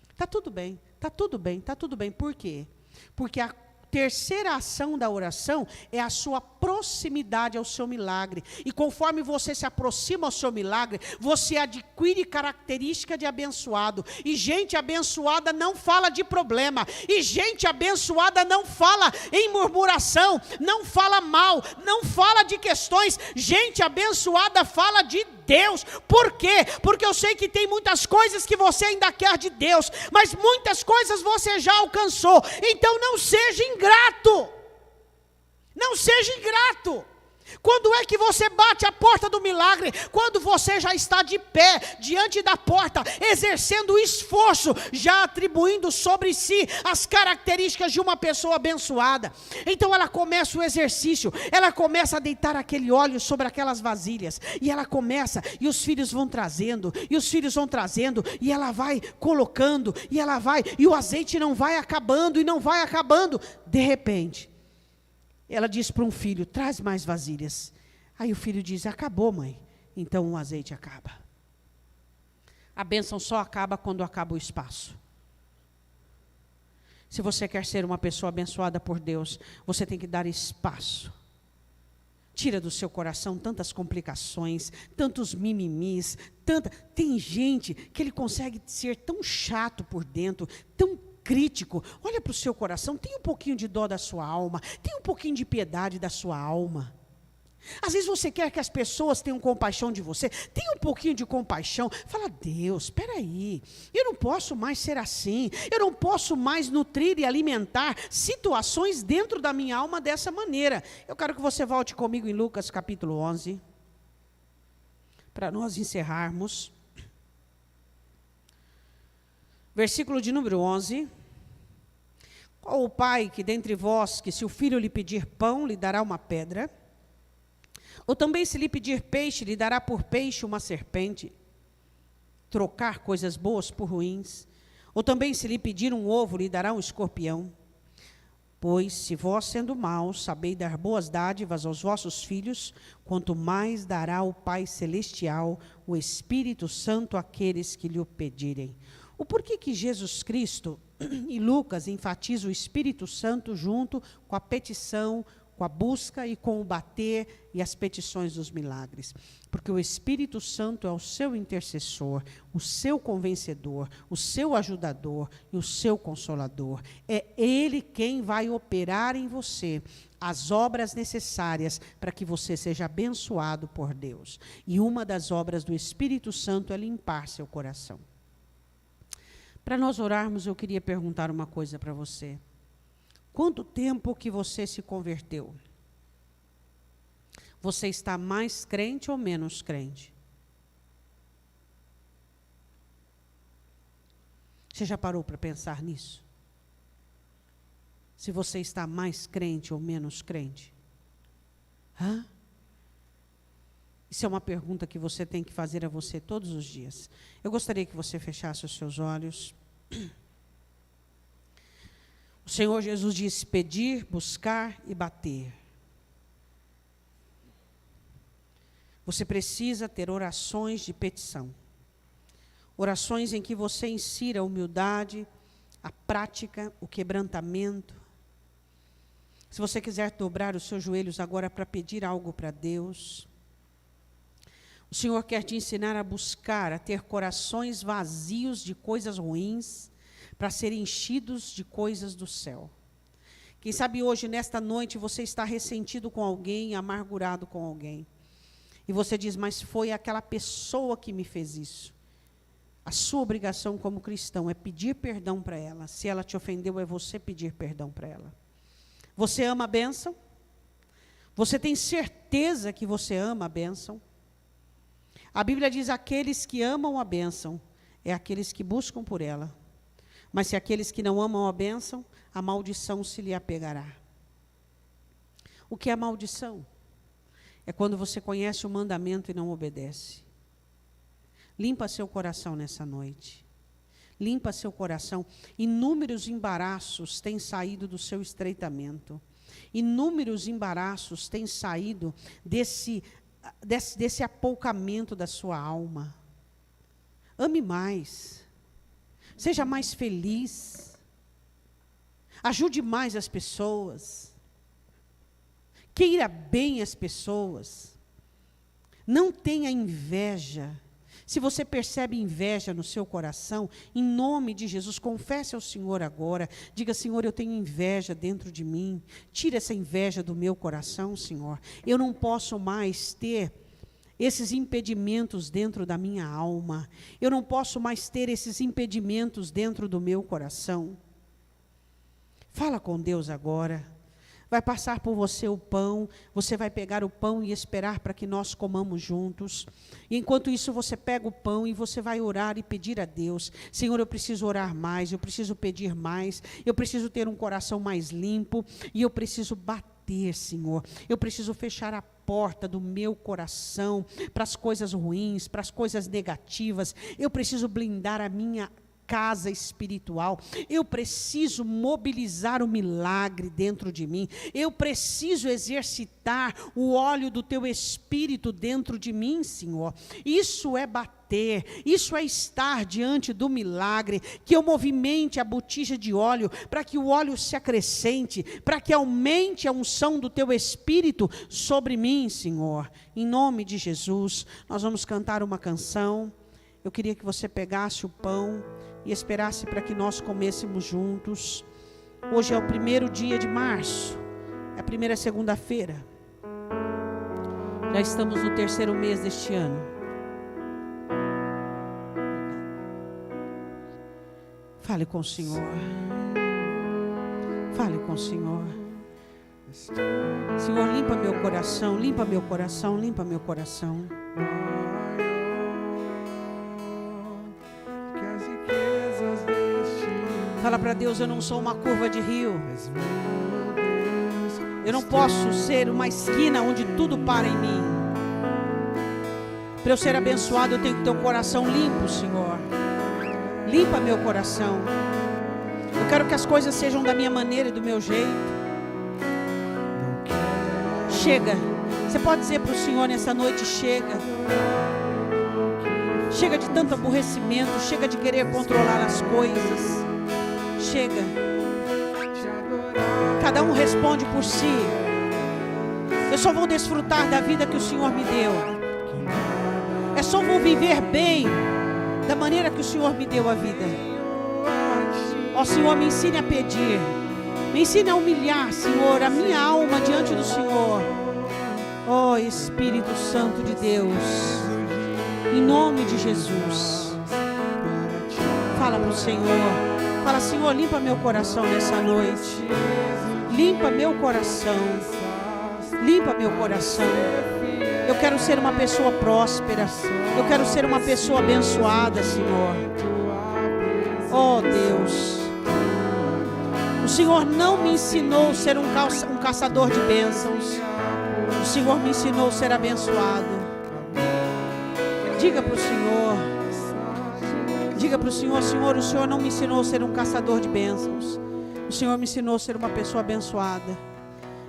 Está tudo bem, está tudo bem, está tudo bem. Por quê? Porque a terceira ação da oração é a sua proximidade ao seu milagre. E conforme você se aproxima ao seu milagre, você adquire característica de abençoado. E gente abençoada não fala de problema. E gente abençoada não fala em murmuração, não fala mal, não fala de questões. Gente abençoada fala de Deus. Por quê? Porque eu sei que tem muitas coisas que você ainda quer de Deus, mas muitas coisas você já alcançou. Então não seja ingrato. Não seja ingrato. Quando é que você bate a porta do milagre? Quando você já está de pé diante da porta, exercendo esforço, já atribuindo sobre si as características de uma pessoa abençoada. Então ela começa o exercício, ela começa a deitar aquele óleo sobre aquelas vasilhas, e ela começa, e os filhos vão trazendo, e os filhos vão trazendo, e ela vai colocando, e ela vai, e o azeite não vai acabando, e não vai acabando. De repente, ela diz para um filho, traz mais vasilhas. Aí o filho diz, acabou, mãe. Então o azeite acaba. A bênção só acaba quando acaba o espaço. Se você quer ser uma pessoa abençoada por Deus, você tem que dar espaço. Tira do seu coração tantas complicações, tantos mimimis, Tem gente que ele consegue ser tão chato por dentro, tão crítico. Olha para o seu coração, tem um pouquinho de dó da sua alma, tem um pouquinho de piedade da sua alma. Às vezes você quer que as pessoas tenham compaixão de você, tem um pouquinho de compaixão. Fala, Deus, espera aí, eu não posso mais ser assim, eu não posso mais nutrir e alimentar situações dentro da minha alma dessa maneira. Eu quero que você volte comigo em Lucas capítulo 11, para nós encerrarmos. Versículo de número 11. Qual o pai que dentre vós, que se o filho lhe pedir pão, lhe dará uma pedra? Ou também se lhe pedir peixe, lhe dará por peixe uma serpente? Trocar coisas boas por ruins? Ou também se lhe pedir um ovo, lhe dará um escorpião? Pois se vós, sendo maus, sabeis dar boas dádivas aos vossos filhos, quanto mais dará o Pai Celestial, o Espírito Santo, àqueles que lhe o pedirem. O porquê que Jesus Cristo e Lucas enfatizam o Espírito Santo junto com a petição, com a busca e com o bater e as petições dos milagres? Porque o Espírito Santo é o seu intercessor, o seu convencedor, o seu ajudador e o seu consolador. É Ele quem vai operar em você as obras necessárias para que você seja abençoado por Deus. E uma das obras do Espírito Santo é limpar seu coração. Para nós orarmos, eu queria perguntar uma coisa para você. Quanto tempo que você se converteu? Você está mais crente ou menos crente? Você já parou para pensar nisso? Se você está mais crente ou menos crente? Hã? Isso é uma pergunta que você tem que fazer a você todos os dias. Eu gostaria que você fechasse os seus olhos. O Senhor Jesus disse: pedir, buscar e bater. Você precisa ter orações de petição. Orações em que você insira a humildade, a prática, o quebrantamento. Se você quiser dobrar os seus joelhos agora para pedir algo para Deus, o Senhor quer te ensinar a buscar, a ter corações vazios de coisas ruins, para serem enchidos de coisas do céu. Quem sabe hoje, nesta noite, você está ressentido com alguém, amargurado com alguém. E você diz, mas foi aquela pessoa que me fez isso. A sua obrigação como cristão é pedir perdão para ela. Se ela te ofendeu, é você pedir perdão para ela. Você ama a bênção? Você tem certeza que você ama a bênção? A Bíblia diz, aqueles que amam a bênção, é aqueles que buscam por ela. Mas se aqueles que não amam a bênção, a maldição se lhe apegará. O que é maldição? É quando você conhece o mandamento e não obedece. Limpa seu coração nessa noite. Limpa seu coração. Inúmeros embaraços têm saído do seu estreitamento. Inúmeros embaraços têm saído desse apoucamento da sua alma. Ame mais. Seja mais feliz. Ajude mais as pessoas. queira bem as pessoas, não tenha inveja. Se você percebe inveja no seu coração, em nome de Jesus, confesse ao Senhor agora. Diga: Senhor, eu tenho inveja dentro de mim. Tira essa inveja do meu coração, Senhor. Eu não posso mais ter esses impedimentos dentro da minha alma. Eu não posso mais ter esses impedimentos dentro do meu coração. Fala com Deus agora. Vai passar por você o pão, você vai pegar o pão e esperar para que nós comamos juntos. E enquanto isso, você pega o pão e você vai orar e pedir a Deus: Senhor, eu preciso orar mais, eu preciso pedir mais, eu preciso ter um coração mais limpo, e eu preciso bater, Senhor. Eu preciso fechar a porta do meu coração para as coisas ruins, para as coisas negativas. Eu preciso blindar a minha casa espiritual. Eu preciso mobilizar o milagre dentro de mim. Eu preciso exercitar o óleo do teu Espírito dentro de mim, Senhor. Isso é bater, isso é estar diante do milagre, que eu movimente a botija de óleo, para que o óleo se acrescente, para que aumente a unção do teu Espírito sobre mim, Senhor. Em nome de Jesus, nós vamos cantar uma canção. Eu queria que você pegasse o pão e esperasse para que nós comêssemos juntos. Hoje é o 1º dia de março, é a primeira segunda-feira. Já estamos no 3º mês deste ano. Fale com o Senhor. Fale com o Senhor. Senhor, limpa meu coração, limpa meu coração, limpa meu coração. Fala para Deus: eu não sou uma curva de rio. Eu não posso ser uma esquina onde tudo para em mim. Para eu ser abençoado, eu tenho que ter um coração limpo, Senhor. Limpa meu coração. Eu quero que as coisas sejam da minha maneira e do meu jeito. Chega. Você pode dizer para o Senhor nessa noite: chega. Chega de tanto aborrecimento. Chega de querer controlar as coisas. Chega. Cada um responde por si. Eu só vou desfrutar da vida que o Senhor me deu. Eu só vou viver bem da maneira que o Senhor me deu a vida. Ó Senhor, me ensine a pedir. Me ensine a humilhar, Senhor, a minha alma diante do Senhor. Ó Espírito Santo de Deus, em nome de Jesus. Fala para o Senhor. Fala: Senhor, limpa meu coração nessa noite. Limpa meu coração. Limpa meu coração. Eu quero ser uma pessoa próspera. Eu quero ser uma pessoa abençoada, Senhor. Oh Deus, o Senhor não me ensinou a ser um caçador de bênçãos. O Senhor me ensinou a ser abençoado. Diga para o Senhor. Diga para o Senhor: Senhor, o Senhor não me ensinou a ser um caçador de bênçãos. O Senhor me ensinou a ser uma pessoa abençoada.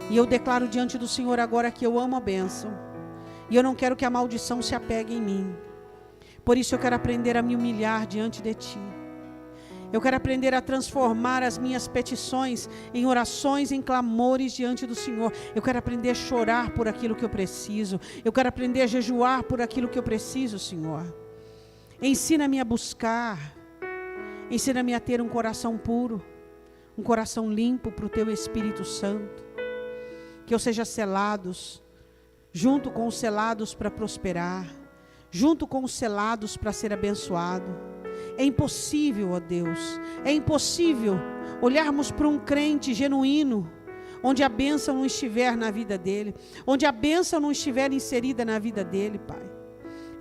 E eu declaro diante do Senhor agora que eu amo a bênção. E eu não quero que a maldição se apegue em mim. Por isso eu quero aprender a me humilhar diante de Ti. Eu quero aprender a transformar as minhas petições em orações, em clamores diante do Senhor. Eu quero aprender a chorar por aquilo que eu preciso. Eu quero aprender a jejuar por aquilo que eu preciso, Senhor. Ensina-me a buscar, ensina-me a ter um coração puro, um coração limpo para o Teu Espírito Santo, que eu seja selados, junto com os selados para prosperar, junto com os selados para ser abençoado. É impossível, ó Deus, é impossível olharmos para um crente genuíno, onde a bênção não estiver na vida dele, onde a bênção não estiver inserida na vida dele, Pai.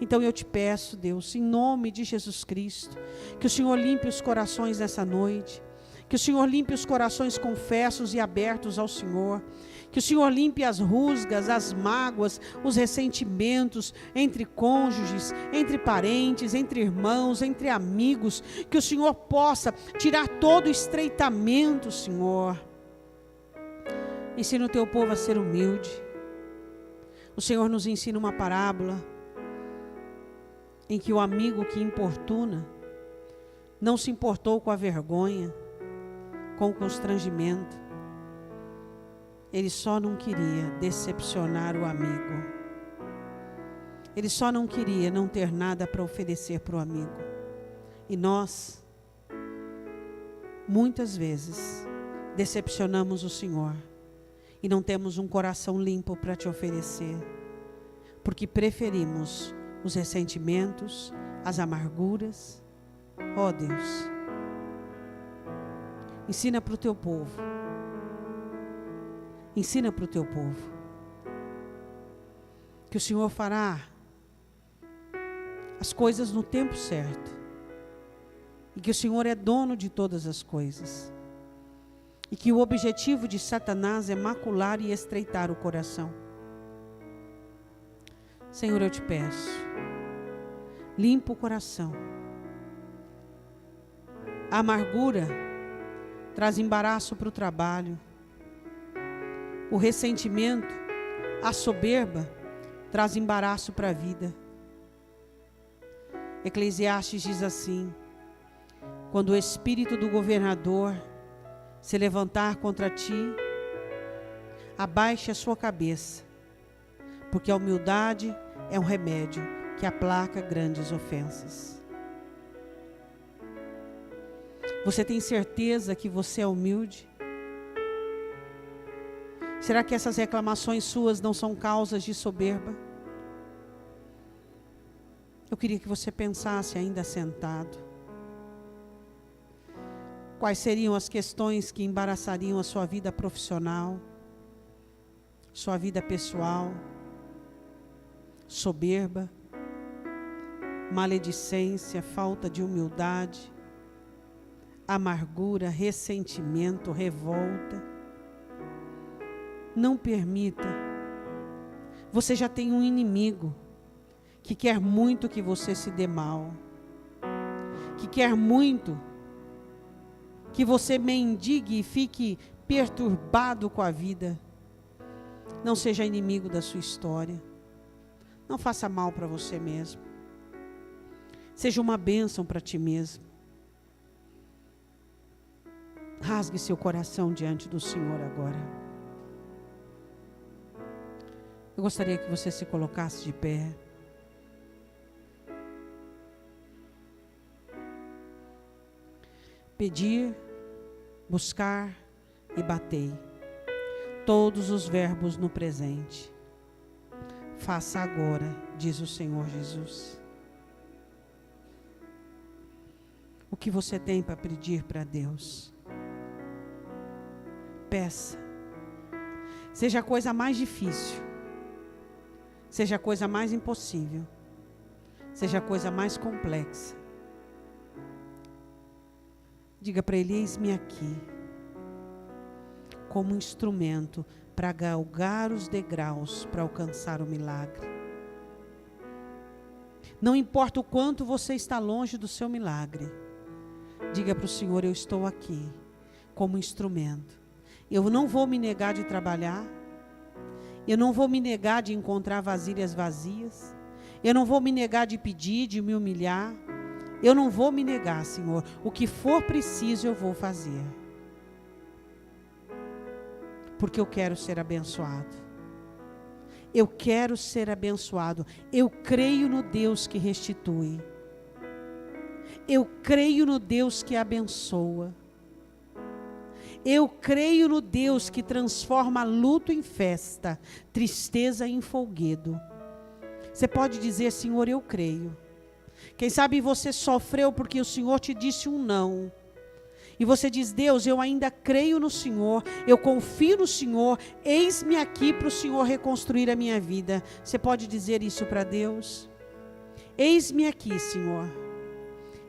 Então eu te peço, Deus, em nome de Jesus Cristo, que o Senhor limpe os corações nessa noite, que o Senhor limpe os corações confessos e abertos ao Senhor, que o Senhor limpe as rusgas, as mágoas, os ressentimentos entre cônjuges, entre parentes, entre irmãos, entre amigos, que o Senhor possa tirar todo o estreitamento, Senhor. Ensina o teu povo a ser humilde. O Senhor nos ensina uma parábola em que o amigo que importuna não se importou com a vergonha, com o constrangimento. Ele só não queria decepcionar o amigo. Ele só não queria não ter nada para oferecer para o amigo. E nós, muitas vezes, decepcionamos o Senhor e não temos um coração limpo para te oferecer, porque preferimos os ressentimentos, as amarguras. Ó Deus, ensina para o teu povo, ensina para o teu povo, que o Senhor fará as coisas no tempo certo, e que o Senhor é dono de todas as coisas, e que o objetivo de Satanás é macular e estreitar o coração. Senhor, eu te peço, limpa o coração. A amargura traz embaraço para o trabalho. O ressentimento, a soberba, traz embaraço para a vida. Eclesiastes diz assim: quando o espírito do governador se levantar contra ti, abaixe a sua cabeça, porque a humildade é um remédio que aplaca grandes ofensas. Você tem certeza que você é humilde? Será que essas reclamações suas não são causas de soberba? Eu queria que você pensasse ainda sentado. Quais seriam as questões que embaraçariam a sua vida profissional, sua vida pessoal? Soberba, maledicência, falta de humildade, amargura, ressentimento, revolta. Não permita. Você já tem um inimigo que quer muito que você se dê mal, que quer muito que você mendigue e fique perturbado com a vida. Não seja inimigo da sua história. Não faça mal para você mesmo. Seja uma bênção para ti mesmo. Rasgue seu coração diante do Senhor agora. Eu gostaria que você se colocasse de pé. Pedir, buscar e batei. Todos os verbos no presente. Faça agora, diz o Senhor Jesus. O que você tem para pedir para Deus? Peça. Seja a coisa mais difícil, seja a coisa mais impossível, seja a coisa mais complexa. Diga para Ele: eis-me aqui, como instrumento para galgar os degraus para alcançar o milagre. Não importa o quanto você está longe do seu milagre, diga para o Senhor: eu estou aqui como instrumento. Eu não vou me negar de trabalhar, eu não vou me negar de encontrar vasilhas vazias, eu não vou me negar de pedir, de me humilhar, eu não vou me negar, Senhor. O que for preciso eu vou fazer, porque eu quero ser abençoado. Eu quero ser abençoado. Eu creio no Deus que restitui. Eu creio no Deus que abençoa. Eu creio no Deus que transforma luto em festa, tristeza em folguedo. Você pode dizer: Senhor, eu creio. Quem sabe você sofreu porque o Senhor te disse um não. E você diz: Deus, eu ainda creio no Senhor, eu confio no Senhor, eis-me aqui para o Senhor reconstruir a minha vida. Você pode dizer isso para Deus? Eis-me aqui, Senhor,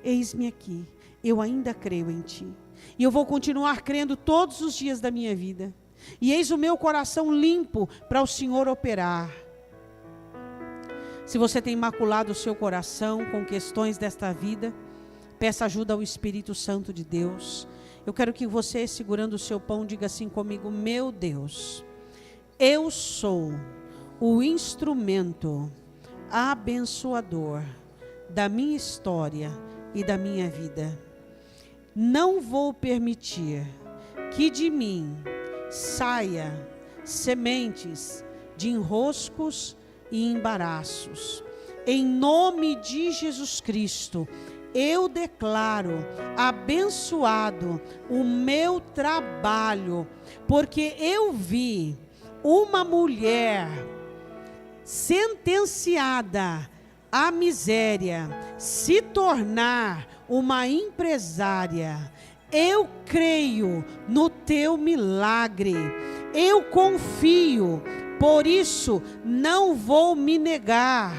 eis-me aqui, eu ainda creio em Ti. E eu vou continuar crendo todos os dias da minha vida. E eis o meu coração limpo para o Senhor operar. Se você tem maculado o seu coração com questões desta vida, peça ajuda ao Espírito Santo de Deus. Eu quero que você, segurando o seu pão, diga assim comigo: meu Deus, eu sou o instrumento abençoador da minha história e da minha vida. Não vou permitir que de mim saia sementes de enroscos e embaraços. Em nome de Jesus Cristo, eu declaro abençoado o meu trabalho, porque eu vi uma mulher sentenciada à miséria se tornar uma empresária. Eu creio no teu milagre, eu confio, por isso não vou me negar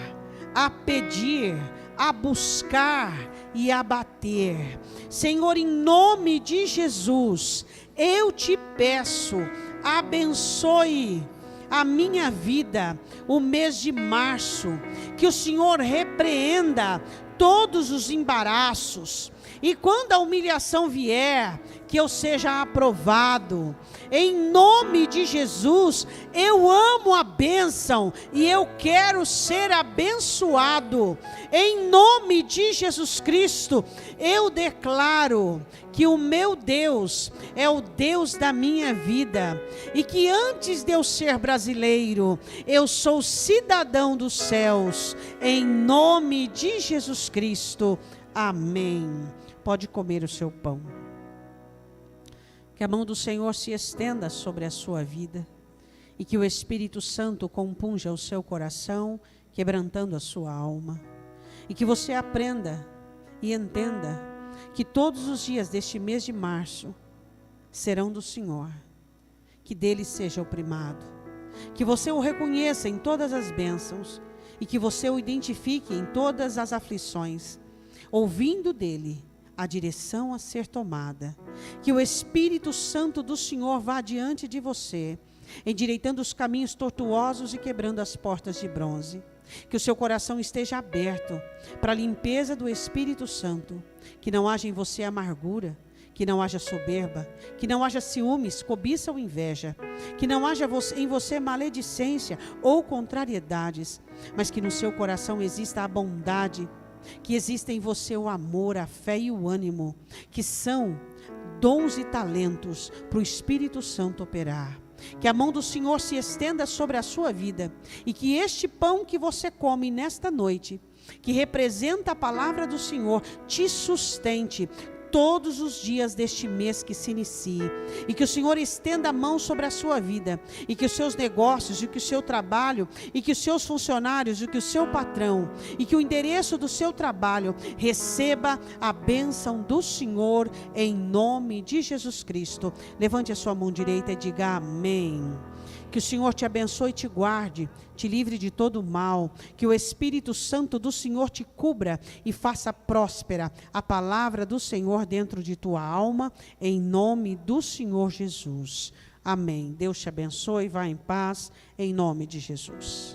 a pedir, a buscar e a bater. Senhor, em nome de Jesus, eu te peço, abençoe a minha vida, o mês de março, que o Senhor repreenda todos os embaraços, e quando a humilhação vier, que eu seja aprovado. Em nome de Jesus, eu amo a bênção e eu quero ser abençoado. Em nome de Jesus Cristo, eu declaro que o meu Deus é o Deus da minha vida, e que antes de eu ser brasileiro, eu sou cidadão dos céus. Em nome de Jesus Cristo. Amém. Pode comer o seu pão. Que a mão do Senhor se estenda sobre a sua vida e que o Espírito Santo compunja o seu coração, quebrantando a sua alma. E que você aprenda e entenda que todos os dias deste mês de março serão do Senhor. Que dele seja o primado. Que você o reconheça em todas as bênçãos e que você o identifique em todas as aflições, ouvindo dele a direção a ser tomada. Que o Espírito Santo do Senhor vá diante de você, endireitando os caminhos tortuosos e quebrando as portas de bronze. Que o seu coração esteja aberto para a limpeza do Espírito Santo. Que não haja em você amargura, que não haja soberba, que não haja ciúmes, cobiça ou inveja, que não haja em você maledicência ou contrariedades, mas que no seu coração exista a bondade, que exista em você o amor, a fé e o ânimo, que são dons e talentos para o Espírito Santo operar. Que a mão do Senhor se estenda sobre a sua vida e que este pão que você come nesta noite, que representa a palavra do Senhor, te sustente todos os dias deste mês que se inicie, e que o Senhor estenda a mão sobre a sua vida, e que os seus negócios, e que o seu trabalho, e que os seus funcionários, e que o seu patrão, e que o endereço do seu trabalho receba a bênção do Senhor em nome de Jesus Cristo. Levante a sua mão direita e diga amém. Que o Senhor te abençoe e te guarde, te livre de todo mal, que o Espírito Santo do Senhor te cubra e faça próspera a palavra do Senhor dentro de tua alma, em nome do Senhor Jesus. Amém. Deus te abençoe, vá em paz, em nome de Jesus.